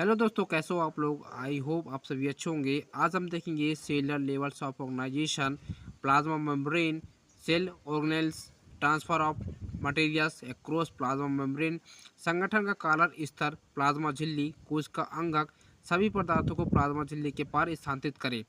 Hello दोस्तों, कैसे हो आप लोग। आई होप आप सभी अच्छे होंगे। आज हम देखेंगे cellular levels of organization, plasma membrane, cell organelles, transfer of materials across plasma membrane, संगठन का कालर स्तर, प्लाज्मा झिल्ली, कोश का अंगक, सभी पदार्थों को प्लाज्मा झिल्ली के पार स्थानांतरित करें।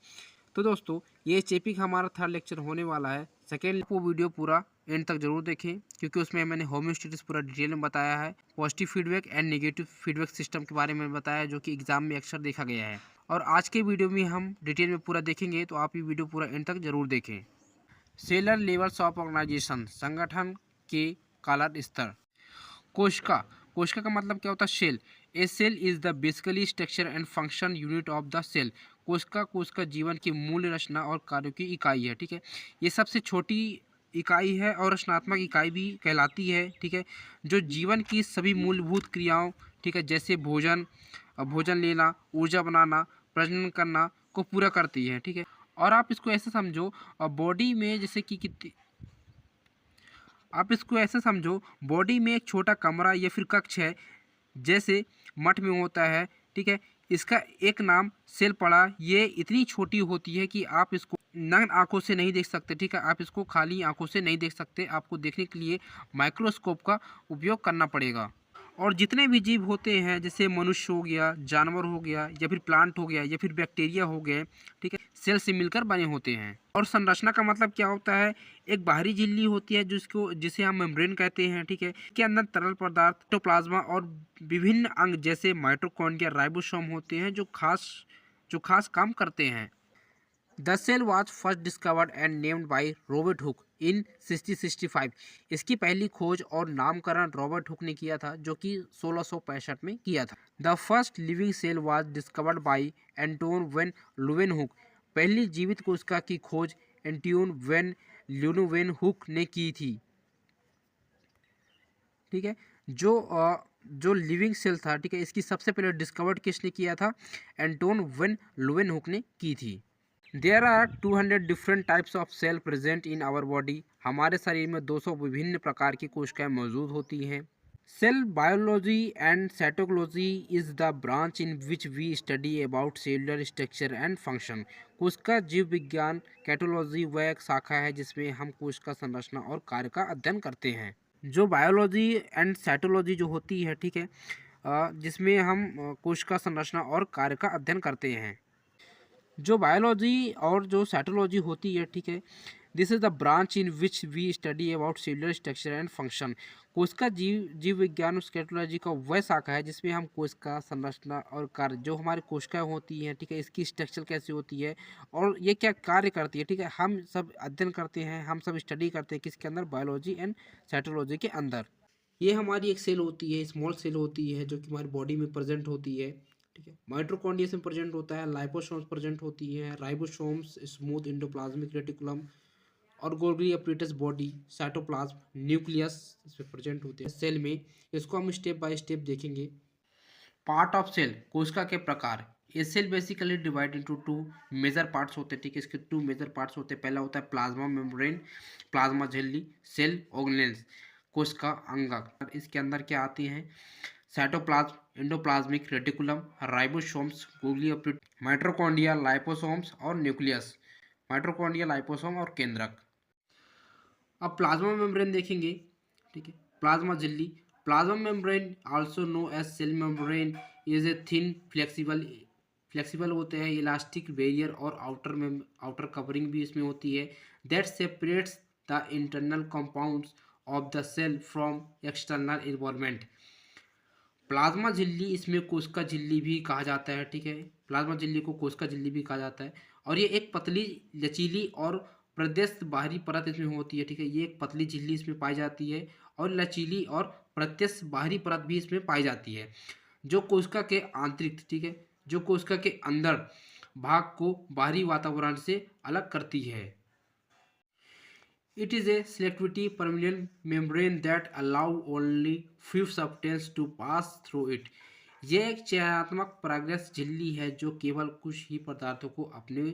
तो दोस्तों, ये चेपिक हमारा थर्ड लेक्चर होने वाला है। सेकेंड वो वीडियो पूरा एंड तक जरूर देखें, क्योंकि उसमें मैंने होम्योस्टेसिस पूरा डिटेल में बताया है। Positive feedback and negative feedback system के बारे में बताया है, जो कि एग्जाम में अक्सर देखा गया है। और आज के वीडियो में हम डिटेल में पूरा देखेंगे, तो आप ये वीडियो पूरा एंड तक जरूर देखें। सेलर लेवल्स ऑफ ऑर्गेनाइजेशन, संगठन के कालर स्तर। कोशिका, कोशिका का मतलब क्या होता है? Cell. A cell is the basically structure and function unit of the cell. कोशिका, कोशिका जीवन की मूल रचना और कार्यों की इकाई है। ठीक है, ये सबसे छोटी इकाई है और रचनात्मक इकाई भी कहलाती है। ठीक है, जो जीवन की सभी मूलभूत क्रियाओं, ठीक है, जैसे भोजन, भोजन लेना, ऊर्जा बनाना, प्रजनन करना को पूरा करती है। ठीक है, और आप इसको ऐसे समझो, बॉडी में जैसे कि आप इसको ऐसे समझो, बॉडी में एक छोटा कमरा या फिर कक्ष है, जैसे मठ में होता है। ठीक है, इसका एक नाम सेल पड़ा। ये इतनी छोटी होती है कि आप इसको नग्न आंखों से नहीं देख सकते। ठीक है, आप इसको खाली आंखों से नहीं देख सकते, आपको देखने के लिए माइक्रोस्कोप का उपयोग करना पड़ेगा। और जितने भी जीव होते हैं, जैसे मनुष्य हो गया, जानवर हो गया, या फिर प्लांट हो गया, या फिर बैक्टीरिया हो गए, ठीक है, सेल से मिलकर बने होते हैं। और संरचना का मतलब क्या होता है? एक बाहरी झिल्ली होती है जिसे हम मेम्ब्रेन कहते हैं। ठीक है, के अंदर तरल पदार्थ, प्लाज्मा और विभिन्न अंग जैसे माइटोकॉन्ड्रिया, राइबोसोम होते हैं, जो खास काम करते हैं। The cell was first discovered and named by Robert Hooke in 1665। इसकी पहली खोज और नामकरण रॉबर्ट हुक ने किया था, जो कि 1665 में किया था। The first living cell was discovered by Anton van Leeuwenhoek. पहली जीवित कोशिका की खोज एंटियोन वेन ल्यूवेनहुक ने की थी। ठीक है, जो लिविंग सेल था, ठीक है, इसकी सबसे पहले डिस्कवर्ड किसने किया था? एंटोन वेन लुवेनहुक ने की थी। There are 200 different types of cell present in our body. हमारे शरीर में 200 विभिन्न प्रकार की कोशिकाएं मौजूद होती हैं। Cell biology and cytology is the branch in which we study about cellular structure and function. कोशिका जीव विज्ञान कैटोलॉजी वह एक शाखा है जिसमें हम कोशिका संरचना और कार्य का अध्ययन करते हैं। जो बायोलॉजी एंड साइटोलॉजी जो होती है, ठीक है, जिसमें हम कोशिका संरचना और कार्य का अध्ययन करते हैं। जो बायोलॉजी और जो साइटोलॉजी होती है, ठीक है, this is the branch in which we study about cellular structure and function. कोशिका जीव विज्ञान और साइटोलॉजी का वह शाखा है जिसमें हम कोशिका संरचना और कार्य, जो हमारी कोशिकाएं होती हैं, ठीक है, इसकी स्ट्रक्चर कैसी होती है और ये क्या कार्य करती है, ठीक है, हम सब अध्ययन करते हैं, हम सब स्टडी करते हैं किसके अंदर? बायोलॉजी एंड साइटोलॉजी के अंदर। ये हमारी एक सेल होती है, स्मॉल सेल होती है, जो कि हमारी बॉडी में प्रेजेंट होती है। ठीक है, माइटोकॉन्ड्रिया में प्रेजेंट होता है, लाइपोसोम्स प्रेजेंट होती है, राइबोसोम्स, स्मूथ एंडोप्लाज्मिक रेटिकुलम और Golgi apparatus body, cytoplasm, nucleus इसमें प्रेजेंट होते हैं सेल में। इसको हम स्टेप बाय स्टेप देखेंगे। पार्ट ऑफ सेल, कोशिका के प्रकार। ये cell basically divide into two major parts होते हैं। ठीक है, इसके टू मेजर पार्ट्स होते हैं। पहला होता है प्लाज्मा मेम्ब्रेन, प्लाज्मा झिल्ली, सेल ऑर्गेनेल्स, कोशिका अंगक। इसके अंदर क्या आती हैं? Cytoplasm, endoplasmic reticulum, ribosomes, Golgi apparatus, mitochondria, liposomes और न्यूक्लियस। माइटोकॉन्ड्रिया, लाइपोसोम और केंद्रक। अब प्लाज्मा मेम्ब्रेन देखेंगे। ठीक है, प्लाज्मा झिल्ली। Plasma membrane also known as cell membrane is a thin flexible होते हैं, इलास्टिक बैरियर और आउटर कवरिंग भी इसमें होती है, that separates the internal compounds of the cell from external environment. Plasma झिल्ली, इसमें कोशिका झिल्ली भी कहा जाता है। ठीक है, प्लाज्मा झिल्ली को कोशिका झिल्ली भी कहा जाता है, और ये एक पतली, लचीली और प्रत्यक्ष बाहरी परत इसमें होती है। ठीक है, ये एक पतली झिल्ली इसमें पाई जाती है और लचीली और प्रत्यक्ष बाहरी परत भी इसमें पाई जाती है, जो कोशिका के आंतरिक, ठीक है, जो कोशिका के अंदर भाग को बाहरी वातावरण से अलग करती है। It is a selectivity permeable membrane that allow only few substances to pass through it. यह एक चयनात्मक परागरस झिल्ली है जो केवल कुछ ही पदार्थों को अपने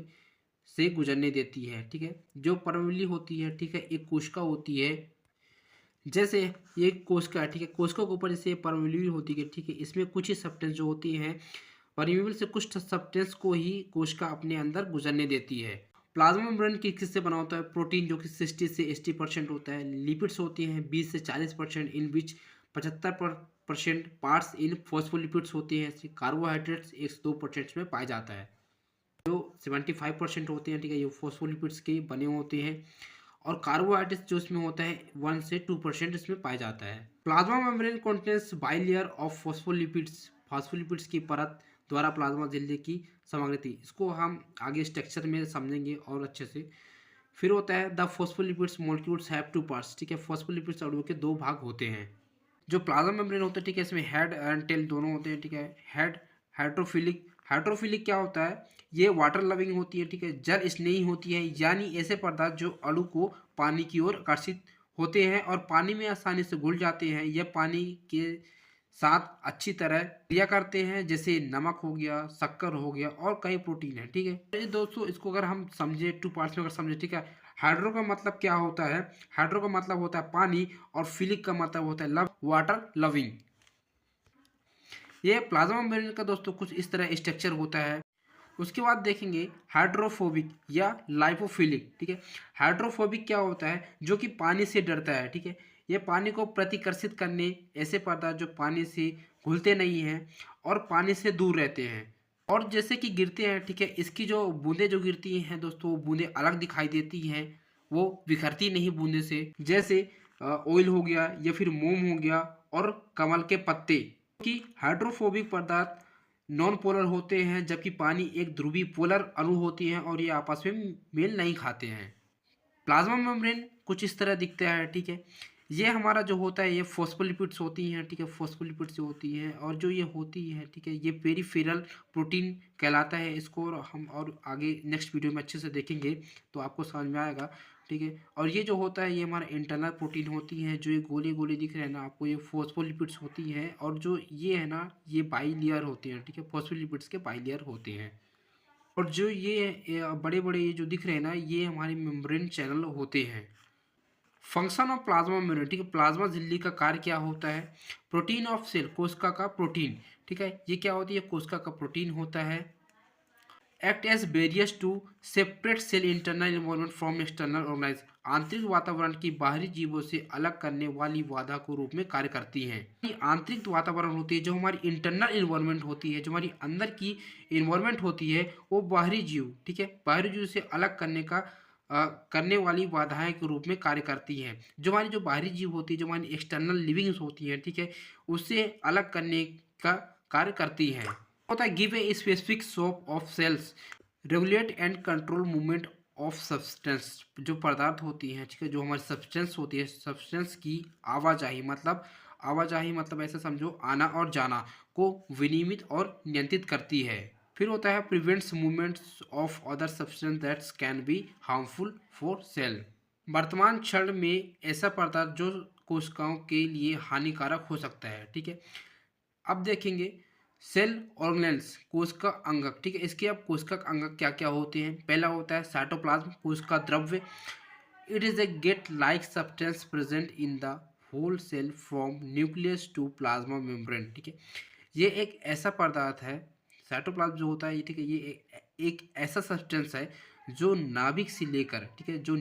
से गुजरने देती है। ठीक है, जो परमेबली होती है, ठीक है, एक कोशिका होती है जैसे ये कोशिका है, ठीक है, कोशिका के ऊपर जैसे परमेबिलिटी होती है, ठीक है, इसमें कुछ ही सब्सटेंस जो होती हैं परमेबल से कुछ सब्सटेंस को ही कोशिका अपने अंदर गुजरने देती है। प्लाज्मा मेम्ब्रेन किससे बना होता है? प्रोटीन जो कि 60 से 80% होता है, लिपिड्स होती हैं 20 से 40%, इन बीच 75% पार्ट्स इन फॉस्फोलिपिड्स होती हैं, कार्बोहाइड्रेट्स 1 से 2% में पाया जाता है। जो 75% होते हैं, ठीक है, ये फॉस्फोलिपिड्स के बने होते हैं, और कार्बोहाइड्रेट्स जो इसमें होता है 1 से 2% इसमें पाया जाता है। Plasma membrane contains bilayer of phospholipids, phospholipids की परत द्वारा प्लाज्मा झिल्ली की सामग्री थी। इसको हम आगे स्ट्रक्चर में समझेंगे और अच्छे से। फिर होता है the phospholipids molecules have two parts, ठीक है, फॉस्फोलिपिड्स अणुओं के दो भाग होते हैं। जो प्लाज्मा मेम्ब्रेन होता है, ठीक है, इसमें हेड एंड टेल दोनों होते हैं, ठीक है। हेड हाइड्रोफिलिक, हाइड्रोफिलिक क्या होता है? ये वाटर लविंग होती है, ठीक है, जल स्नेही होती है, यानी ऐसे पदार्थ जो अणु को पानी की ओर आकर्षित होते हैं और पानी में आसानी से घुल जाते हैं। यह पानी के साथ अच्छी तरह क्रिया करते हैं, जैसे नमक हो गया, शक्कर हो गया और कई प्रोटीन है, ठीक है। तो ये दोस्तों इसको अगर हम समझे टू पार्ट्स में अगर समझे, ठीक है, हाइड्रो का मतलब क्या होता है? हाइड्रो का मतलब होता है पानी, और फिलिक का मतलब होता है लव, वाटर लविंग। ये प्लाज्मा मेम्ब्रेन का दोस्तों कुछ इस तरह स्ट्रक्चर होता है। उसके बाद देखेंगे हाइड्रोफोबिक या लाइपोफिलिक, ठीक है। हाइड्रोफोबिक क्या होता है? जो कि पानी से डरता है, ठीक है। ये पानी को प्रतिकर्षित करने ऐसे पदार्थ जो पानी से घुलते नहीं हैं और पानी से दूर रहते हैं और जैसे कि गिरते हैं, ठीक है, इसकी जो बूंदें जो गिरती हैं दोस्तों, वो बूंदें अलग दिखाई देती हैं, वो बिखरती नहीं बूंदे से। जैसे ऑयल हो गया या फिर मोम हो गया और कमल के पत्ते। कि हाइड्रोफोबिक पदार्थ नॉन पोलर होते हैं, जबकि पानी एक ध्रुवीय पोलर अणु होती है और ये आपस में मेल नहीं खाते हैं। प्लाज्मा मेम्ब्रेन कुछ इस तरह दिखता है, ठीक है। ये हमारा जो होता है ये फॉस्फोलिपिड्स होती हैं, ठीक है, फॉस्फोलिपिड्स होती हैं, और जो ये होती है, ठीक है, ये पेरिफेरल प्रोटीन कहलाता है इसको, और हम और आगे नेक्स्ट वीडियो में अच्छे से देखेंगे तो आपको समझ में आएगा, ठीक है। और ये जो होता है ये हमारा इंटरनल प्रोटीन होती हैं, जो ये गोले गोले दिख रहे हैं ना आपको, ये फॉस्फोलिपिड्स होती हैं, और जो ये है ना ये बाइलेयर होते हैं, ठीक है, फॉस्फोलिपिड्स के बाइलेयर होते हैं। और जो ये बड़े बड़े ये जो दिख रहे हैं ना, ये हमारे मेम्ब्रेन चैनल होते हैं। फंक्शन ऑफ प्लाज्मा मेम्ब्रेन, ठीक है, प्लाज्मा झिल्ली का कार्य क्या होता है? प्रोटीन ऑफ सेल, कोशिका का प्रोटीन, ठीक है, ये क्या होती है? कोशिका का प्रोटीन होता है। Act as barriers to separate cell internal involvement from external organize, आंतरिक वातावरण की बाहरी जीवों से अलग करने वाली बाधा को रूप में कार्य करती हैं। ये आंतरिक वातावरण होती है, जो हमारी इंटरनल इन्वॉल्वमेंट होती है, जो हमारी अंदर की इन्वॉल्वमेंट होती है, वो बाहरी जीव, ठीक है, बाहरी जीव से अलग करने वाली बाधाएं के रूप में कार्य करती हैं। जो हमारी जो बाहरी जीव होती है, जो हमारी एक्सटर्नल लिविंग्स होती है, ठीक है, उससे अलग करने का कार्य करती हैं। होता है give a specific shape of cells, regulate and control movement of substance, जो पदार्थ होती हैं, ठीक है, जो हमारी सब्सटेंस होती है, सब्सटेंस की आवाजाही मतलब ऐसे समझो आना और जाना को विनियमित और नियंत्रित करती है। फिर होता है prevents movements of other substance that's can be harmful for sale, वर्तमान क्षण में ऐसा पदार्थ जो कोशिकाओं के लिए हानिकारक हो सकता है, ठीक है। अब देखेंगे सेल ऑर्गेनेल्स, कोशिका अंगक, ठीक है, इसके अब कोशिका अंगक क्या क्या होते हैं? पहला होता है साइटोप्लाज्म, कोशिका द्रव्य। इट इज ए गेट like substance present in the whole cell from nucleus to plasma membrane, ठीक है, ये एक ऐसा पदार्थ है, साइटोप्लाज्म जो होता है ये, ठीक है, ये एक ऐसा सब्सटेंस है जो नाभिक से लेकर, ठीक है, जो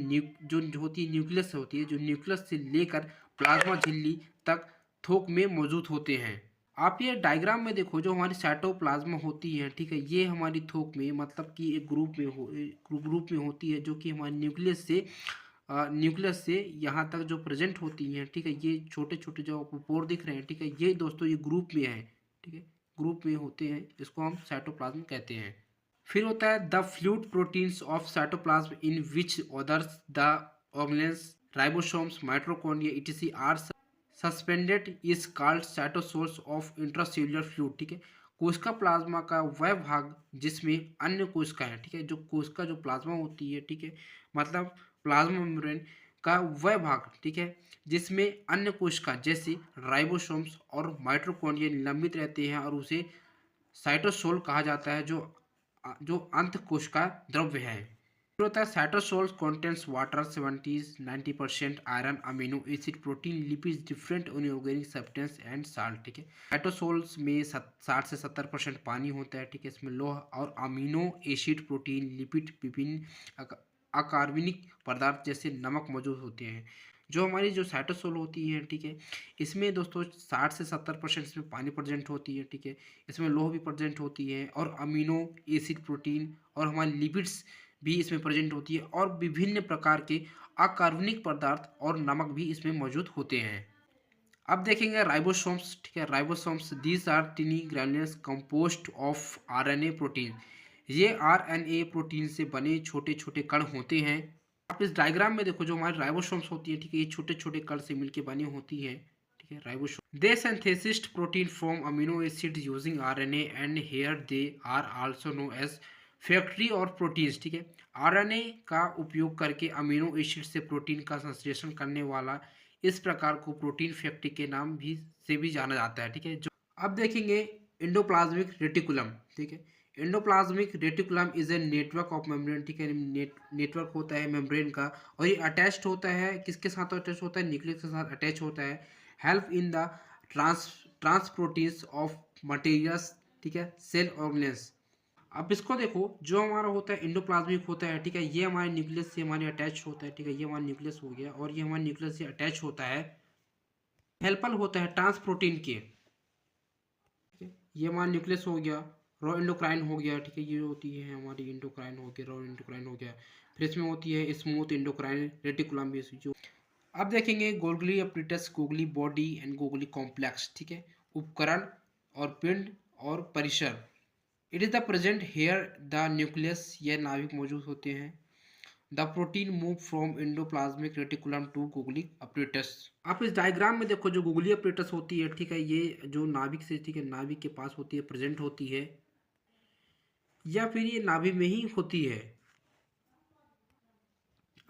होती है न्यूक्लियस से होती है, जो न्यूक्लियस से लेकर प्लाज्मा झिल्ली तक थोक में मौजूद होते हैं। आप ये डायग्राम में देखो, जो हमारी साइटोप्लाज्म होती है, ठीक है, ये हमारी थोक में मतलब कि एक ग्रुप में होती है, जो कि हमारे न्यूक्लियस से यहाँ तक जो प्रेजेंट होती हैं, ठीक है, ये छोटे छोटे जो आपको पोर दिख रहे हैं, ठीक है, ये दोस्तों ये ग्रुप में है, ठीक है, ग्रुप में होते हैं, इसको हम साइटोप्लाज्म कहते हैं। फिर होता है the fluid proteins of cytoplasm in which others the organelles, ribosomes, mitochondria etc are suspended is called cytosols of intracellular fluid, ठीक है, कोशिका प्लाज्मा का वह भाग जिसमें अन्य कोशिका है, ठीक है, जो कोशिका जो प्लाज्मा होती है, ठीक है, मतलब प्लाज्मा मेम्ब्रेन का वह भाग, ठीक है, जिसमें अन्य कोशिका जैसे राइबोसोम्स और माइटोकॉन्ड्रिया निलंबित रहते हैं, और उसे साइटोसोल कहा जाता है, जो अंत कोशिका द्रव्य है। फिर होता है cytosols contents water 70-90% iron amino acid protein lipids different organic substance and salt. ठीक है, साइटोसोल्स में 60 से 70% पानी होता है। ठीक है, इसमें लोह और अमीनो एसिड प्रोटीन लिपिड विभिन्न अकार्बनिक पदार्थ जैसे नमक मौजूद होते हैं। जो हमारी जो साइटोसोल होती है, ठीक है, इसमें दोस्तों 60 से 70% इसमें पानी प्रेजेंट होती है। ठीक है, इसमें लोह भी प्रेजेंट होती है और अमीनो एसिड प्रोटीन और हमारी लिपिड्स भी इसमें प्रेजेंट होती है और विभिन्न प्रकार के अकार्बनिक पदार्थ और नमक भी इसमें मौजूद होते हैं। अब देखेंगे राइबोसोम्स। ठीक है, ribosomes these are tiny granules composed of RNA protein. ये आरएनए प्रोटीन से बने छोटे छोटे कण होते हैं। आप इस डायग्राम में देखो, जो हमारी राइबोसोम्स होती है, ठीक है, ये छोटे छोटे कण से मिलकर बनी होती है। ठीक है, ribosome they synthesis protein from amino acid using RNA and here they are also known as factory और प्रोटीन्स। ठीक है, आरएनए का उपयोग करके अमीनो एसिड से प्रोटीन का संश्लेषण करने वाला इस प्रकार को प्रोटीन फैक्ट्री के नाम भी से भी जाना जाता है। ठीक है, जो अब देखेंगे एंडोप्लाज्मिक रेटिकुलम। ठीक है, endoplasmic reticulum is a network of membrane. ठीक है, नेटवर्क होता है मेम्ब्रेन का और ये अटैच्ड होता है, किसके साथ अटैच होता है, न्यूक्लियस के साथ अटैच होता है। Help in the transportation of materials. ठीक है, सेल ऑर्गेनेल्स। अब इसको देखो, जो हमारा होता है एंडोप्लाज्मिक होता है। ठीक है, ये हमारे न्यूक्लियस से हमारे अटैच होता है। ठीक है, ये हमारा न्यूक्लियस हो गया और ये हमारे न्यूक्लियस से अटैच होता है। हेल्पल होता है ट्रांसप्रोटीन के। ठीक है, ये हमारा न्यूक्लियस हो गया, रॉ एंडोक्राइन हो गया। ठीक है, ये होती है हमारी एंडोक्राइन हो गया, रॉ एंडोक्राइन हो गया। फिर इसमें होती है स्मूथ एंडोक्राइन रेटिकुलम भी जो। अब देखेंगे Golgi apparatus, Golgi body and Golgi complex. ठीक है, उपकरण और पिंड और परिसर। It is the present here the nucleus, ये नाभिक मौजूद होते हैं। The protein move from endoplasmic reticulum to Golgi apparatus. आप इस डायग्राम में देखो, जो गोगली अपरेटस होती है, ठीक है, ये जो नाभिक से, ठीक है, नाभिक के पास होती है, प्रेजेंट होती है, या फिर ये नाभि में ही होती है।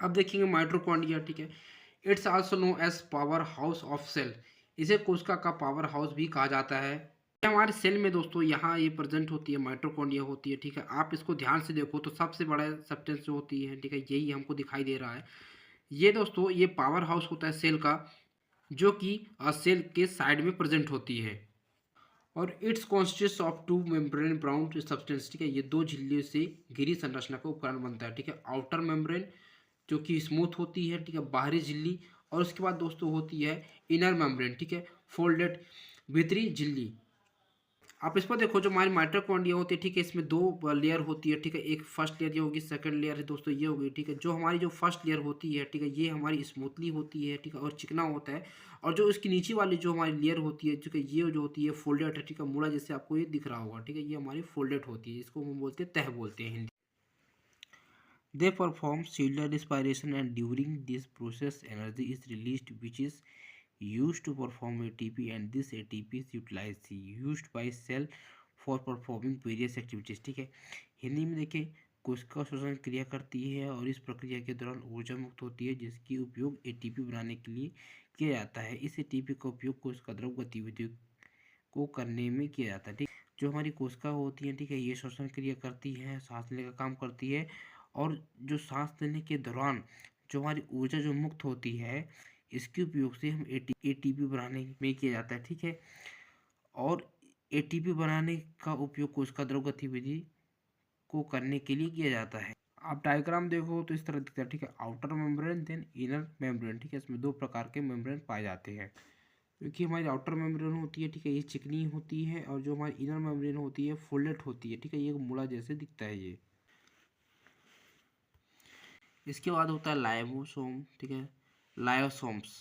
अब देखेंगे माइटोकॉन्ड्रिया। ठीक है, it's also known as powerhouse of cell. इसे कोशिका का पावर हाउस भी कहा जाता है। हमारे सेल में दोस्तों यहाँ ये प्रेजेंट होती है, माइटोकॉन्ड्रिया होती है। ठीक है, आप इसको ध्यान से देखो तो सबसे बड़ा सब्सटेंस जो होती है, ठीक है, यही हमको दिखाई दे रहा है। ये दोस्तों ये पावर हाउस होता है सेल का, जो कि सेल के साइड में प्रेजेंट होती है और it's consist of two membrane brown substance. ठीक है, ये दो झिल्लियों से घिरी संरचना का उपकरण बनता है। ठीक है, आउटर मेम्ब्रेन जो कि स्मूथ होती है, ठीक है, बाहरी झिल्ली, और उसके बाद दोस्तों होती है इनर मेम्ब्रेन। ठीक है, फोल्डेड भीतरी झिल्ली। आप इस पर देखो, जो हमारी माइटोकॉन्ड्रिया होती है, ठीक है, इसमें दो लेयर होती है। ठीक है, एक फर्स्ट लेयर ये होगी, सेकंड लेयर है दोस्तों ये होगी। ठीक है, जो हमारी जो फर्स्ट लेयर होती है, ठीक है, ये हमारी स्मूथली होती है। ठीक है, और चिकना होता है। और जो इसकी नीचे वाली जो हमारी लेयर होती है, ठीक है, ये जो होती है फोल्डेड है। ठीक है, मुड़ा जैसे आपको ये दिख रहा होगा। ठीक है, ये हमारी फोल्डेड होती है, इसको हम बोलते हैं तह बोलते हैं Hindi. They perform cellular respiration and during this process energy is released which is used to perform ATP and this ATP is utilized used by cell for performing various activities। ठीक है, हिंदी में देखिए, कोशिका श्वसन क्रिया करती है और इस प्रक्रिया के दौरान ऊर्जा मुक्त होती है जिसकी उपयोग एटीपी बनाने के लिए किया जाता है। इस एटीपी का उपयोग कोशिका द्रव गतिविधियों को करने में किया जाता है। ठीक, जो हमारी कोशिका होती है, ठीक है, ये श्वसन क्रिया करती है, सांस लेने का काम करती है और जो सांस लेने के दौरान जो हमारी ऊर्जा जो मुक्त होती है, इसके उपयोग से हम एटीपी बनाने में किया जाता है। ठीक है, और एटीपी बनाने का उपयोग कोशिका द्रव गतिविधि को करने के लिए किया जाता है। आप डायग्राम देखो तो इस तरह दिखता है। ठीक है, outer membrane then inner membrane. ठीक है, इसमें दो प्रकार के मेम्ब्रेन पाए जाते हैं। क्योंकि हमारी आउटर मेम्ब्रेन होती है, ठीक है, ये चिकनी होती है और जो हमारी इनर मेम्ब्रेन होती है फोल्डेड होती है। ठीक है, ये मुड़ा जैसे दिखता है ये। इसके बाद होता है लाइबोसोम। ठीक है, लायोसोम्स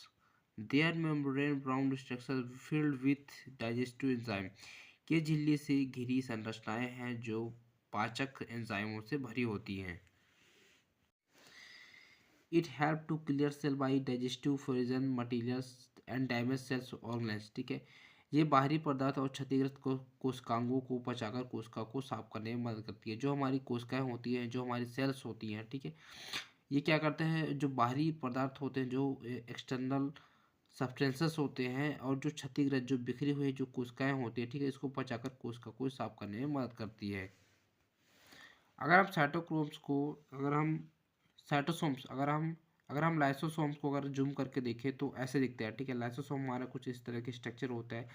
देयर मेम्ब्रेन ब्राउन structure filled with digestive enzyme. ये झिल्ली से घिरी संरचनाएं हैं जो पाचक एंजाइमों से भरी होती हैं। It help to clear cell by digestive frozen materials and damage cells organs. ठीक है, ये बाहरी पदार्थ और क्षतिग्रस्त कोशिकांगों को पचाकर कोशिका को साफ करने में मदद करती है। जो हमारी कोशिकाएं होती हैं, जो हमारी सेल्स होती हैं, ठीक है, ये क्या करते हैं, जो बाहरी पदार्थ होते हैं, जो एक्सटर्नल सब्सटेंसेस होते हैं और जो क्षतिग्रस्त जो बिखरी हुई जो कोशिकाएं होती है, ठीक है, इसको पचाकर कोशिका को साफ करने में मदद करती है। अगर हम साइटोक्रोम्स को अगर हम साइटोसोम्स, अगर हम लाइसोसोम्स को अगर जूम करके देखें तो ऐसे दिखते हैं, ठीक है। लाइसोसोम हमारा कुछ इस तरह के स्ट्रक्चर होता है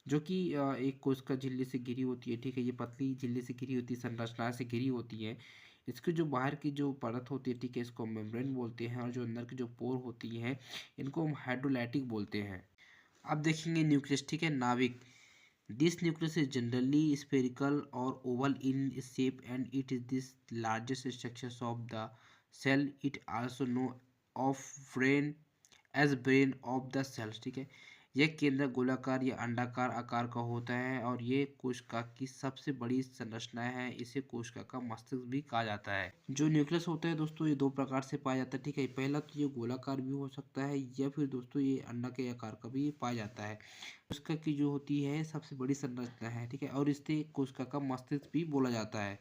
जो कि एक कोशिका झिल्ली से घिरी होती है, ठीक है। ये पतली झिल्ली से घिरी होती है, संरचना से घिरी होती है। इसकी जो बाहर की जो परत होती है, ठीक है, इसको मेम्ब्रेन बोलते हैं, और जो अंदर की जो पोर होती हैं इनको हम हाइड्रोलाइटिक बोलते हैं। अब देखेंगे न्यूक्लियस, ठीक है, नाभिक। This nucleus is generally spherical और oval in shape and it is this largest structure of the cell. It also known of brain as brain of the cells, ठीक है। यह केंद्र गोलाकार या अंडाकार आकार का होता है और ये कोशिका की सबसे बड़ी संरचना है। इसे कोशिका का मस्तिष्क भी कहा जाता है। जो न्यूक्लियस होता है दोस्तों, ये दो प्रकार से पाया जाता है, ठीक है। पहला तो ये गोलाकार भी हो सकता है, या फिर दोस्तों ये अंडा के आकार का भी पाया जाता है। कोशिका की जो होती है सबसे बड़ी संरचना है, ठीक है, और इसे कोशिका का मस्तिष्क भी बोला जाता है।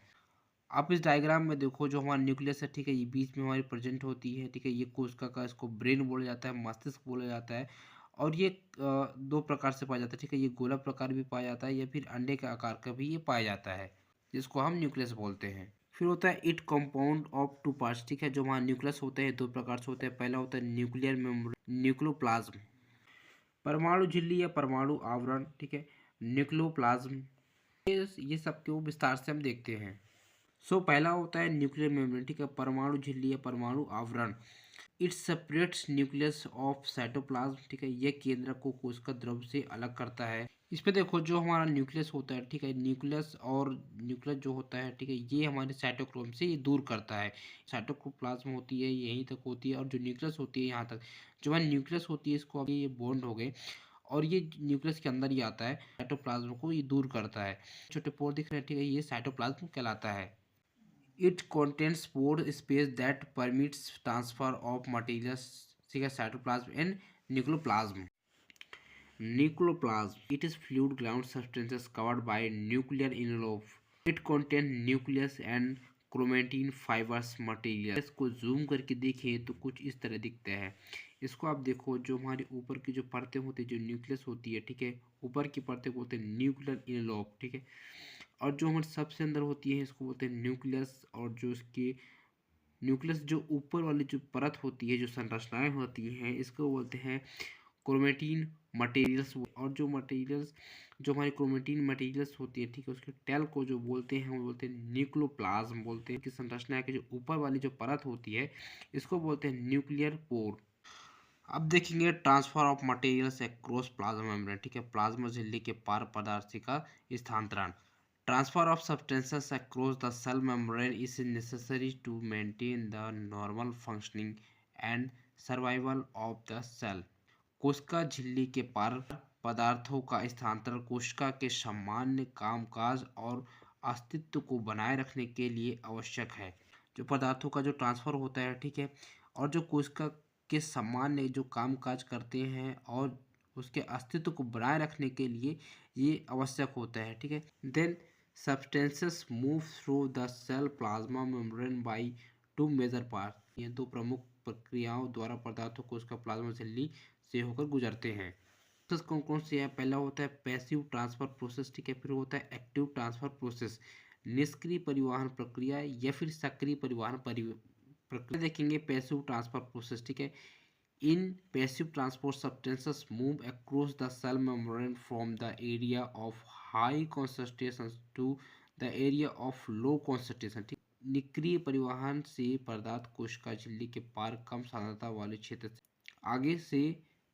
आप इस डायग्राम में देखो, जो हमारा न्यूक्लियस है, ठीक है, ये बीच में हमारी प्रेजेंट होती है, ठीक है। ये कोशिका का, इसको ब्रेन बोला जाता है, मस्तिष्क बोला जाता है। और ये दो प्रकार से पाया जाता है, ठीक है। ये गोला प्रकार भी पाया जाता है, या फिर अंडे के आकार का भी ये पाया जाता है, जिसको हम न्यूक्लियस बोलते हैं। फिर होता है it compound of two parts, ठीक है। जो हमारा न्यूक्लियस होता है दो प्रकार से होता है। पहला होता है न्यूक्लियर मेम्ब्रेन, न्यूक्लियोप्लाज्म, परमाणु झिल्ली या परमाणु आवरण, ठीक है, न्यूक्लियोप्लाज्म। ये सब को विस्तार से हम देखते हैं। पहला होता है न्यूक्लियर मेम्ब्रेन, ठीक है, परमाणु झिल्ली या परमाणु आवरण। It separates nucleus of cytoplasm, ठीक है। यह केंद्र को कोशिका द्रव से अलग करता है। इस पे देखो, जो हमारा न्यूक्लियस होता है, ठीक है, न्यूक्लियस जो होता है, ठीक है, ये हमारे साइटोक्रोम से ये दूर करता है। साइटोप्लाज्म होती है यहीं तक होती है, और जो न्यूक्लियस होती है यहाँ तक। जो हमारी न्यूक्लियस होती है, इसको अभी ये बॉन्ड हो गए और ये न्यूक्लियस के अंदर ही आता है, साइटोप्लाज्म को ये दूर करता है। छोटे पोर दिख रहे हैं, ठीक है, ये साइटोप्लाज्म कहलाता है। It contains pore space that permits transfer of materials, ठीक है, cytoplasm and nucleoplasm. Nucleoplasm. It is fluid ground substances covered by nuclear envelope. It contains nucleus and chromatin fibers material. इसको जूम करके देखें तो कुछ इस तरह दिखता है। इसको आप देखो, जो हमारे ऊपर की जो परतें होती है, जो न्यूक्लियस होती है, ठीक है, ऊपर की परतें बोलते हैं न्यूक्लियर इनवेलॉप, ठीक है। और जो हमारे सबसे अंदर होती है इसको बोलते हैं न्यूक्लियस। और जो इसके न्यूक्लियस जो ऊपर वाली जो परत होती है, जो संरचनाएं होती हैं, इसको बोलते हैं क्रोमेटिन मटेरियल्स। और जो हमारी क्रोमेटिन मटेरियल्स होती है, ठीक है, उसके टेल को जो बोलते हैं, वो बोलते हैं न्यूक्लियोप्लाज्म बोलते हैं। कि संरचना के जो ऊपर वाली जो परत होती है, इसको बोलते हैं न्यूक्लियर पोर। अब देखेंगे transfer of materials across plasma membrane, ठीक है, प्लाज्मा झिल्ली के पार पदार्थ का स्थानांतरण। Transfer of substances across the cell membrane is necessary to maintain the normal functioning and survival of the cell. कोशिका झिल्ली के पार पदार्थों का स्थानांतरण कोशिका के सामान्य कामकाज और अस्तित्व को बनाए रखने के लिए आवश्यक है। जो पदार्थों का जो ट्रांसफर होता है, ठीक है, और जो कोशिका के सामान्य जो काम काज करते हैं और उसके अस्तित्व को बनाए रखने के लिए ये आवश्यक होता है, ठीक है। Then substances move through the cell plasma membrane by two major part. ये दो प्रमुख प्रक्रियाओं द्वारा पदार्थों को उसका प्लाज्मा झिल्ली से होकर गुजरते हैं। प्रोसेस कौन कौन से हैं? पहला होता है पैसिव ट्रांसफर प्रोसेस, ठीक है। फिर होता है एक्टिव ट्रांसफर प्रोसेस, निष्क्रिय परिवहन प्रक्रिया, या फिर सक्रिय परिवहन प्रक्रिया। देखेंगे पैसिव ट्रांसफर प्रोसेस, ठीक है। In passive transport substances move across the cell membrane from the area of high concentration to the area of low concentration, ठीक। निष्क्रिय परिवहन से पदार्थ कोशिका झिल्ली के पार कम सांद्रता वाले क्षेत्र से आगे से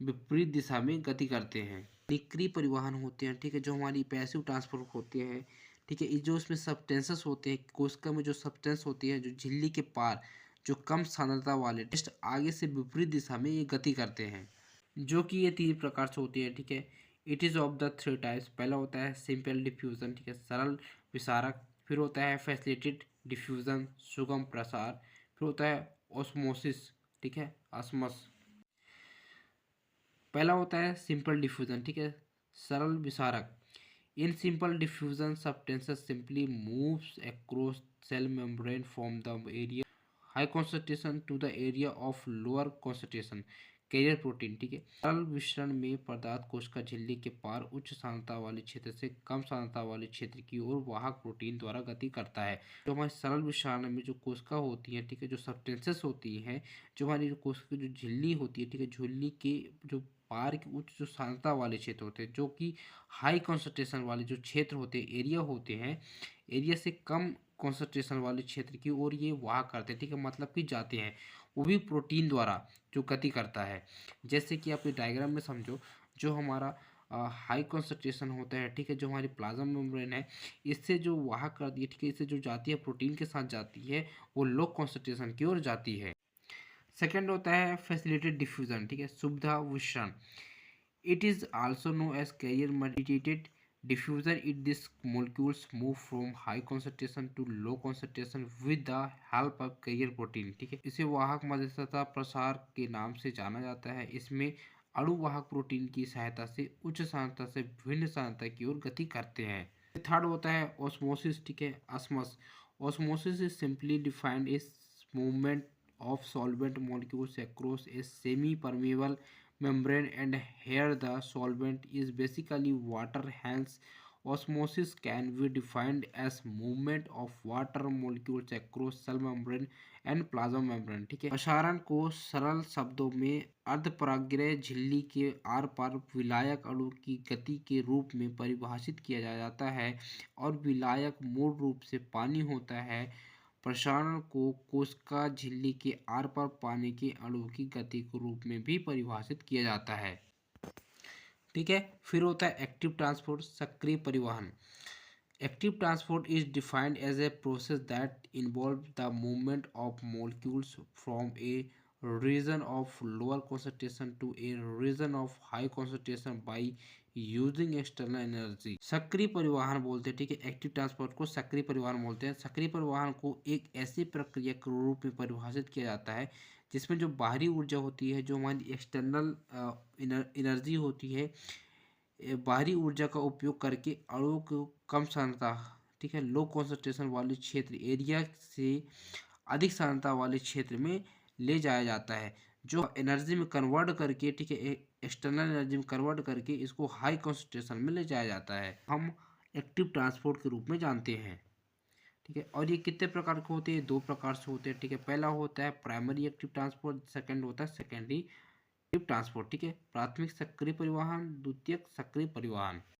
विपरीत दिशा में गति करते हैं। निष्क्रिय परिवहन होते हैं, ठीक है, जो हमारी पैसिव ट्रांसफर होते हैं, ठीक है। ये जो इसमें सब्सटेंसेस होते हैं, कोशिका में जो सब्सटेंस होती है, जो झिल्ली के पार जो कम सांद्रता वाले टेस्ट आगे से विपरीत दिशा में ये गति करते हैं, जो कि ये तीन प्रकार से होती है, ठीक है। It is of the three types. पहला होता है सिंपल डिफ्यूजन, ठीक है, सरल विसारक। फिर होता है फैसिलिटेटेड डिफ्यूजन, सुगम प्रसार। फिर होता है ऑस्मोसिस, ठीक है, ऑस्मस। पहला होता है सिंपल डिफ्यूजन, ठीक है, सरल विसारक। In simple diffusion substances simply moves across cell membrane from the area high concentration to the area of lower concentration. Carrier protein, ठीक है। तरल मिश्रण में पदार्थ कोशिका झिल्ली के पार उच्च सांद्रता वाले क्षेत्र से कम सांद्रता वाले क्षेत्र की ओर वाहक प्रोटीन द्वारा गति करता है। जो हमारे सरल मिश्रण में जो कोशिका होती है, ठीक है, जो सब्सटेंसेस होती हैं, जो हमारी जो कोशिका जो झिल्ली होती है, ठीक है, झिल्ली के जो पार के उच्च जो सांद्रता वाले क्षेत्र होते हैं, जो कि हाई कॉन्सेंट्रेशन वाले जो क्षेत्र होते हैं, एरिया होते हैं, एरिया से कम कॉन्सेंट्रेशन वाले क्षेत्र की ओर ये वाह करते हैं, ठीक है, मतलब कि जाते हैं, वो भी प्रोटीन द्वारा जो गति करता है। जैसे कि आप ये डायग्राम में समझो, जो हमारा हाई कॉन्सेंट्रेशन होता है, ठीक है, जो हमारी प्लाज्मा मेम्ब्रेन है, इससे जो वाह कर दी है, ठीक है, इससे जो जाती है प्रोटीन के साथ जाती है, वो लो कॉन्सेंट्रेशन की ओर जाती है। सेकेंड होता है फैसिलिटेड डिफ्यूजन, ठीक है, सुविधा विसरण। It is also known as carrier-mediated diffusion. It these molecules move from high concentration to low concentration with the help of carrier protein, ठीक है। इसे वाहक मध्यस्थता प्रसार के नाम से जाना जाता है। इसमें अणुवाहक प्रोटीन की सहायता से उच्च सांद्रता से भिन्न सांद्रता की ओर गति करते हैं। थर्ड होता है ऑस्मोसिस, ठीक है, osmosis. Osmosis is simply defined as movement of solvent molecules across a semi-permeable membrane, and here the solvent is basically water. Hence osmosis can be defined as movement of water molecules across cell membrane and plasma membrane, ठीक है। प्रसारण को सरल शब्दों में अर्धपरागीय झिल्ली के are पार विलायक अणु की गति के रूप में परिभाषित किया जाता है, और विलायक मूल रूप से पानी होता है। प्रसारण को कोशिका झिल्ली के आर पार पानी के अणु की गति के रूप में भी परिभाषित किया जाता है, ठीक है। फिर होता है एक्टिव ट्रांसपोर्ट, सक्रिय परिवहन। Active transport is defined as a process that involve the movement of molecules from a region of lower concentration to a region of high concentration by using external energy. सक्रिय परिवहन बोलते हैं, ठीक है, active transport को सक्रिय परिवहन बोलते हैं। सक्रिय परिवहन को एक ऐसी प्रक्रिया के रूप में परिभाषित किया जाता है जिसमें जो बाहरी ऊर्जा होती है, जो हमारी एक्सटर्नल एनर्जी होती है, बाहरी ऊर्जा का उपयोग करके अणुओं को कम सांद्रता, ठीक है, लो कॉन्सेंट्रेशन वाले क्षेत्र एरिया से अधिक सांद्रता वाले क्षेत्र में ले जाया जाता है, जो एनर्जी में कन्वर्ट करके, ठीक है, एक्सटर्नल एनर्जी में कन्वर्ट करके इसको हाई कॉन्सेंट्रेशन में ले जाया जाता है, हम एक्टिव ट्रांसपोर्ट के रूप में जानते हैं, ठीक है। और ये कितने प्रकार के होते हैं? दो प्रकार से होते हैं, ठीक है। पहला होता है प्राइमरी एक्टिव ट्रांसपोर्ट, सेकंड होता है सेकेंडरी एक्टिव ट्रांसपोर्ट, ठीक है। प्राथमिक सक्रिय परिवहन, द्वितीयक सक्रिय परिवहन।